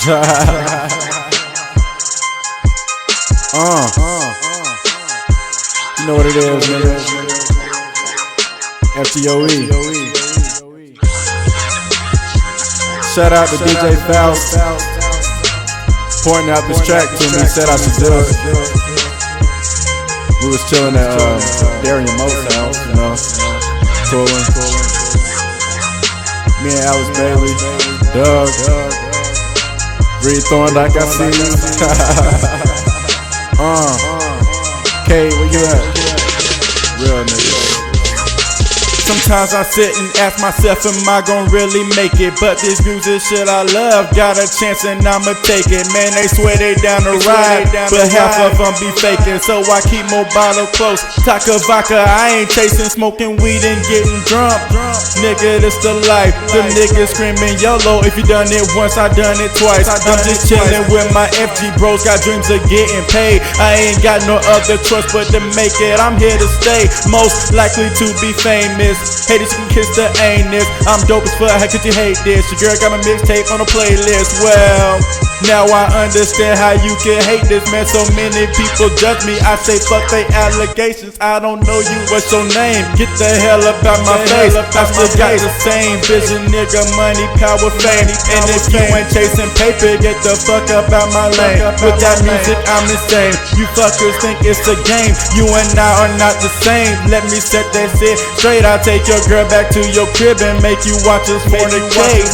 You know what it is, nigga. FTOE. Shout out to DJ Faust, pointing out this track to me, said I should do it. We was chilling at Darian Mo's house, you know, cooling. Me and Alice Bailey, Doug, Reed Thorne like I see you. K, where you at? Real nigga. Sometimes I sit and ask myself, am I gon' really make it? But this music shit I love, got a chance and I'ma take it. Man, they swear they down the ride, but half of them be faking. So I keep my bottle close, Taka vodka, I ain't chasing, smoking weed and getting drunk. Nigga, this the life, them niggas screaming YOLO. If you done it once, I done it twice. I'm just chillin' with my FG bros, got dreams of getting paid. I ain't got no other choice but to make it, I'm here to stay. Most likely to be famous. Haters, you can kiss the anus. I'm dope as fuck, how could you hate this? Your girl got my mixtape on a playlist. Well, now I understand how you can hate this, man. So many people judge me, I say fuck they allegations. I don't know you, what's your name? Get the hell up out my face. I still got the same vision, nigga, money, power, fame. And if you ain't chasing paper, get the fuck up out my lane. With that music, I'm insane. You fuckers think it's a game, you and I are not the same. Let me set that shit straight, I'll take your girl back to your crib and make you watch us fornicate.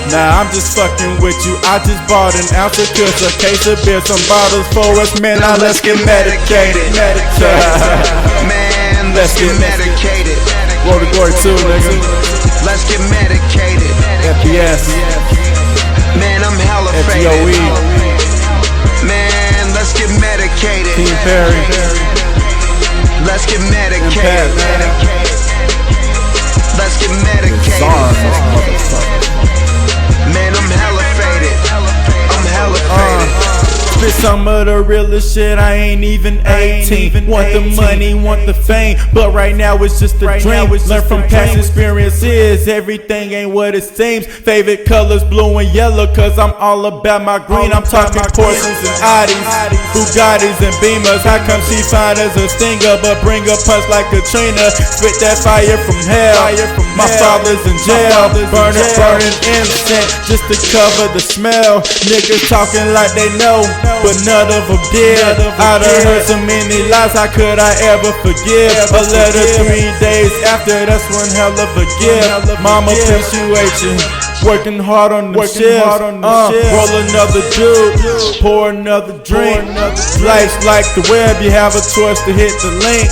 Nah, I'm just fucking with you. I just bought an ounce of kush, a case of beer, some bottles for us, man. Now let's get medicated. Man, let's get medicated. Roll the glory too, nigga. Let's get medicated. FPS. Man, I'm hella faded. FTOE. Man, let's get medicated. Team Perry. Let's get medicated. Let's get medicated. Man, I'm hella faded. I'm hella faded. Spit some of the realest shit, I ain't even 18. Want the money, want the fame, but right now it's just a dream. Learn from past experiences, everything ain't what it seems. Favorite colors blue and yellow, cause I'm all about my green. I'm talking Porsches and Audis, Bugattis and Beamers. How come she fine as a stinger, but bring a punch like Katrina? Spit that fire from hell. My father's in jail, burning incense just to cover the smell. Niggas talking like they know, but none of them did. I done heard so many lies, how could I ever forgive? A letter 3 days after, that's one hell of a gift. Mama appreciate you, working hard on the shifts. Roll another dude, pour another drink. Life's like the web, you have a choice to hit the link.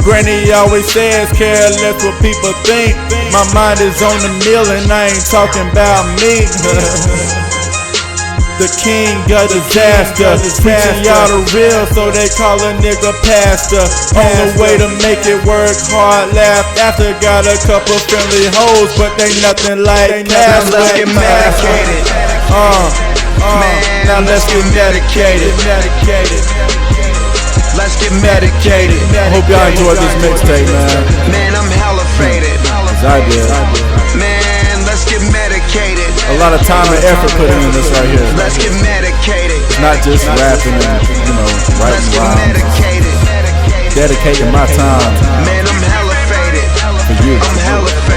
Granny always says, care less what people think. My mind is on the mill and I ain't talking about me. The king of disaster, preaching y'all the real, so they call a nigga pastor. On the way to make it work hard, laugh after. Got a couple friendly hoes, but they nothing like cash. Let's get medicated. Now let's get medicated. Let's get medicated. Hope y'all enjoyed this mixtape, man. Man, I'm hella faded. I did. Man, let's get medicated. A lot of time and effort put into this right here. Let's get medicated. It's not just rapping and, writing Let's get rhymes. medicated. Dedicating my time Man, I'm hella faded. for you. I'm hella faded.